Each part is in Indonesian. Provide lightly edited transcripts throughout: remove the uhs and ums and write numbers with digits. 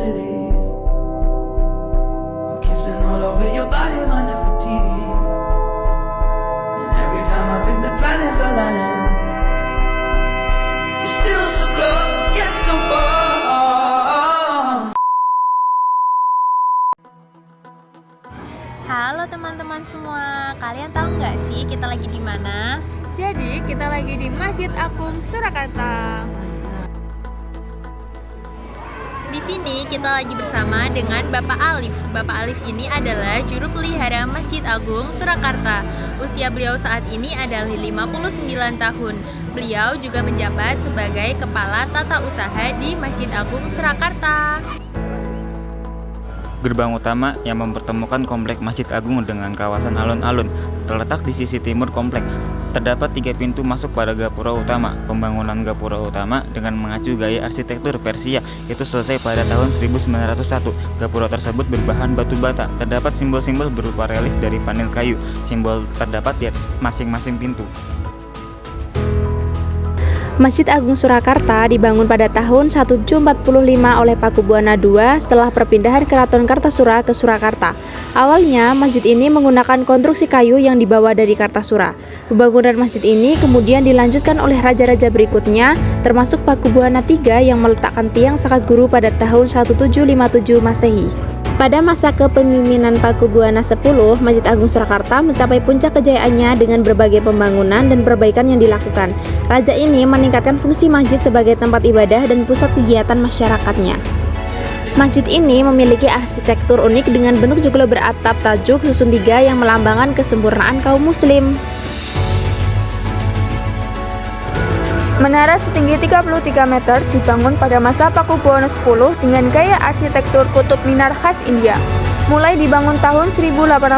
possibilities. I'm kissing all over your body, my Nefertiti. And every time I think the planets are aligning, you're still so close, yet so far. Halo teman-teman semua, kalian tahu nggak sih kita lagi di mana? Jadi kita lagi di Masjid Agung Surakarta. Di sini kita lagi bersama dengan Bapak Alif. Bapak Alif ini adalah juru pelihara Masjid Agung Surakarta. Usia beliau saat ini adalah 59 tahun. Beliau juga menjabat sebagai Kepala Tata Usaha di Masjid Agung Surakarta. Gerbang utama yang mempertemukan komplek Masjid Agung dengan kawasan alun-alun terletak di sisi timur komplek. Terdapat 3 pintu masuk pada gapura utama. Pembangunan gapura utama dengan mengacu gaya arsitektur Persia itu selesai pada tahun 1901. Gapura tersebut berbahan batu bata. Terdapat simbol-simbol berupa relief dari panel kayu. Simbol terdapat di atas masing-masing pintu. Masjid Agung Surakarta dibangun pada tahun 1745 oleh Pakubuwana II setelah perpindahan Keraton Kartasura ke Surakarta. Awalnya, masjid ini menggunakan konstruksi kayu yang dibawa dari Kartasura. Pembangunan masjid ini kemudian dilanjutkan oleh raja-raja berikutnya, termasuk Pakubuwana III yang meletakkan tiang Sakaguru pada tahun 1757 Masehi. Pada masa kepemimpinan Pakubuwana X, Masjid Agung Surakarta mencapai puncak kejayaannya dengan berbagai pembangunan dan perbaikan yang dilakukan. Raja ini meningkatkan fungsi masjid sebagai tempat ibadah dan pusat kegiatan masyarakatnya. Masjid ini memiliki arsitektur unik dengan bentuk joglo beratap tajuk susun 3 yang melambangkan kesempurnaan kaum muslim. Menara setinggi 33 meter dibangun pada masa Pakubuwana X dengan gaya arsitektur kutub minar khas India. Mulai dibangun tahun 1859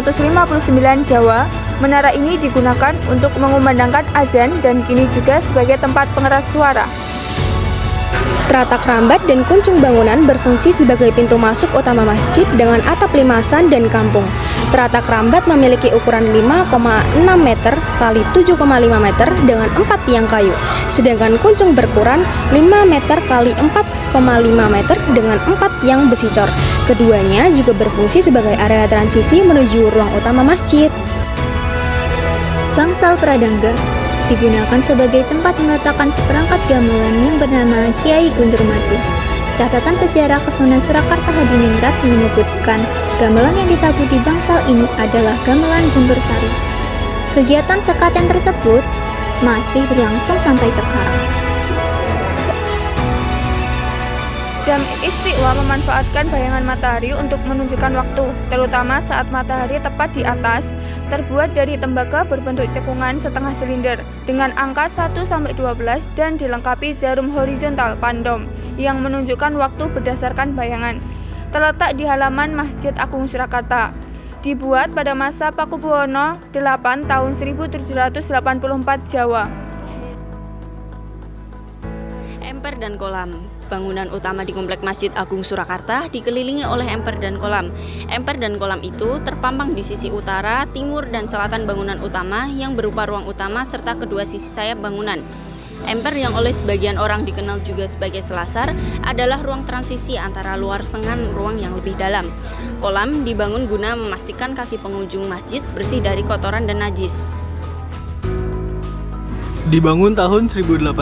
Jawa, menara ini digunakan untuk mengumandangkan azan dan kini juga sebagai tempat pengeras suara. Teratak rambat dan kuncung bangunan berfungsi sebagai pintu masuk utama masjid dengan atap limasan dan kampung. Teratak rambat memiliki ukuran 5,6 meter x 7,5 meter dengan 4 tiang kayu, sedangkan kuncung berukuran 5 meter x 4,5 meter dengan 4 tiang besi cor. Keduanya juga berfungsi sebagai area transisi menuju ruang utama masjid. Bangsal Pradangga digunakan sebagai tempat meletakkan seperangkat gamelan yang bernama Kiai Guntur Madu. Catatan sejarah Kesunan Surakarta Hadiningrat menyebutkan gamelan yang ditabuh di bangsal ini adalah gamelan Guntur Sari. Kegiatan sekaten tersebut masih berlangsung sampai sekarang. Jam istiwa memanfaatkan bayangan matahari untuk menunjukkan waktu, terutama saat matahari tepat di atas. Terbuat dari tembaga berbentuk cekungan setengah silinder dengan angka 1-12 dan dilengkapi jarum horizontal pandom yang menunjukkan waktu berdasarkan bayangan. Terletak di halaman Masjid Agung Surakarta. Dibuat pada masa Pakubuwana VIII tahun 1784 Jawa. Emper dan kolam. Bangunan utama di komplek Masjid Agung Surakarta dikelilingi oleh emper dan kolam. Emper dan kolam itu terpampang di sisi utara, timur, dan selatan bangunan utama yang berupa ruang utama serta kedua sisi sayap bangunan. Emper yang oleh sebagian orang dikenal juga sebagai selasar adalah ruang transisi antara luar dengan ruang yang lebih dalam. Kolam dibangun guna memastikan kaki pengunjung masjid bersih dari kotoran dan najis. Dibangun tahun 1856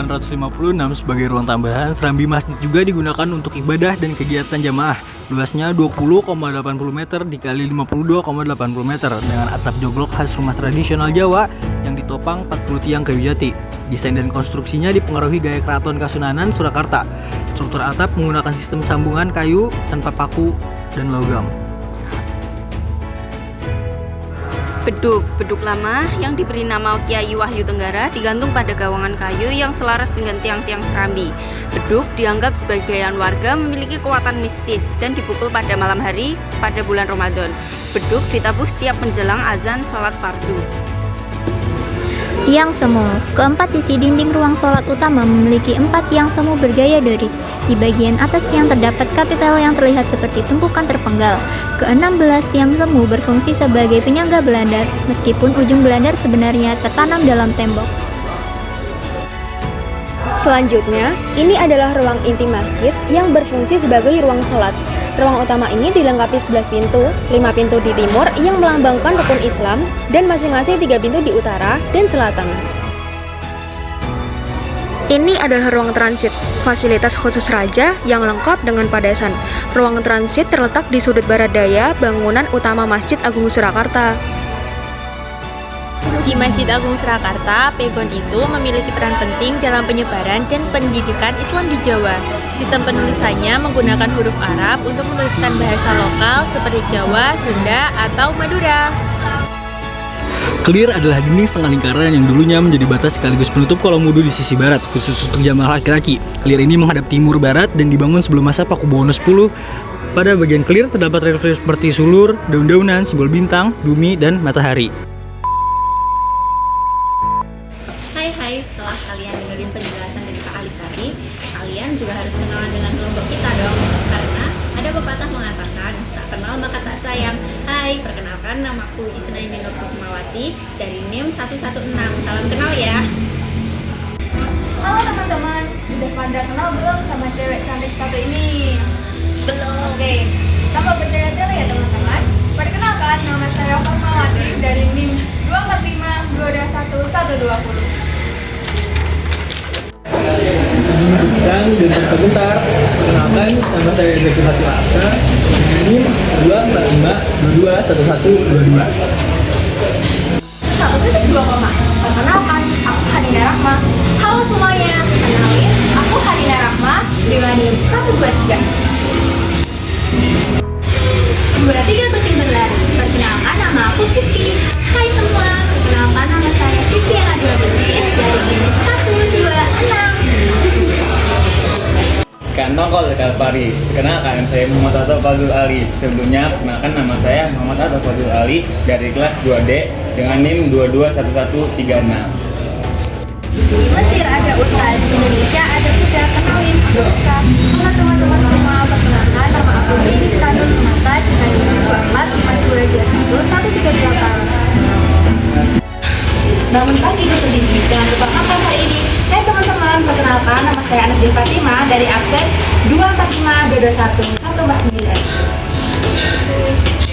sebagai ruang tambahan, serambi masjid juga digunakan untuk ibadah dan kegiatan jamaah. Luasnya 20,80 meter dikali 52,80 meter dengan atap jogrok khas rumah tradisional Jawa yang ditopang 40 tiang kayu jati. Desain dan konstruksinya dipengaruhi gaya Keraton Kasunanan Surakarta. Struktur atap menggunakan sistem sambungan kayu tanpa paku dan logam. Beduk lama yang diberi nama Kiai Wahyu Tenggara digantung pada gawangan kayu yang selaras dengan tiang-tiang serambi. Beduk dianggap sebagian warga memiliki kekuatan mistis dan dipukul pada malam hari pada bulan Ramadan. Beduk ditabuh setiap menjelang azan sholat fardu. Tiang semu. Keempat sisi dinding ruang sholat utama memiliki 4 tiang semu bergaya Doric. Di bagian atas tiang terdapat kapitel yang terlihat seperti tumpukan terpenggal. Ke-16 tiang semu berfungsi sebagai penyangga belandar, meskipun ujung belandar sebenarnya tertanam dalam tembok. Selanjutnya, ini adalah ruang inti masjid yang berfungsi sebagai ruang sholat. Ruang utama ini dilengkapi 11 pintu, 5 pintu di timur yang melambangkan rukun Islam, dan masing-masing 3 pintu di utara dan selatan. Ini adalah ruang transit, fasilitas khusus raja yang lengkap dengan padasan. Ruang transit terletak di sudut barat daya bangunan utama Masjid Agung Surakarta. Di Masjid Agung Surakarta, Pegon itu memiliki peran penting dalam penyebaran dan pendidikan Islam di Jawa. Sistem penulisannya menggunakan huruf Arab untuk menuliskan bahasa lokal seperti Jawa, Sunda, atau Madura. Clear adalah dinding setengah lingkaran yang dulunya menjadi batas sekaligus penutup kolom wudhu di sisi barat, khusus untuk jamaah laki-laki. Clear ini menghadap timur barat dan dibangun sebelum masa Pakubuwono X. Pada bagian clear terdapat relief seperti sulur, daun-daunan, simbol bintang, bumi, dan matahari. Hai, setelah kalian dengerin penjelasan dari Pak Alif tadi, kalian juga harus kenalan dengan kelompok kita dong. Karena ada pepatah mengatakan, tak kenal maka tak sayang. Hai, perkenalkan namaku Isnai Minur Kusmawati dari NIM 116. Salam kenal ya. Halo teman-teman, udah pada kenal belum sama cewek cantik satu ini? Belum. Oke, tanpa bertele-tele ya teman-teman. Perkenalkan, nama saya Fatmawati dari NIM 245 221 120. Dan dengan sebentar, perkenalkan nama saya Zaki Fatir Asa, NIM 245 22 11 22. Perkenalkan, aku Hadina Rahma. Halo semuanya, kenalin, aku Hadina Rahma dengan NIM 123. 23 kucing berlari. Perkenalkan, nama aku Tipi. Hai semua, perkenalkan nama saya Tipi Radila Betis dari NIM 126. Kanongkol Kalpari. Kenalkan, saya Muhammad Ato Fadul Ali. Sebelumnya, kenalkan nama saya Muhammad Ato Fadul Ali dari kelas 2D dengan NIM 221136. Di Mesir ada unta, di Indonesia ada kuda. Kenalin, aku Rizka. Halo teman-teman semua, perkenalkan nama aku Rizka Nur Mata dengan NIM 2452138. Bangun pagi bersedih, jangan lupa makan hari ini. Hai teman-teman, perkenalkan nama saya Anas Fatima dari absen 245 221 149.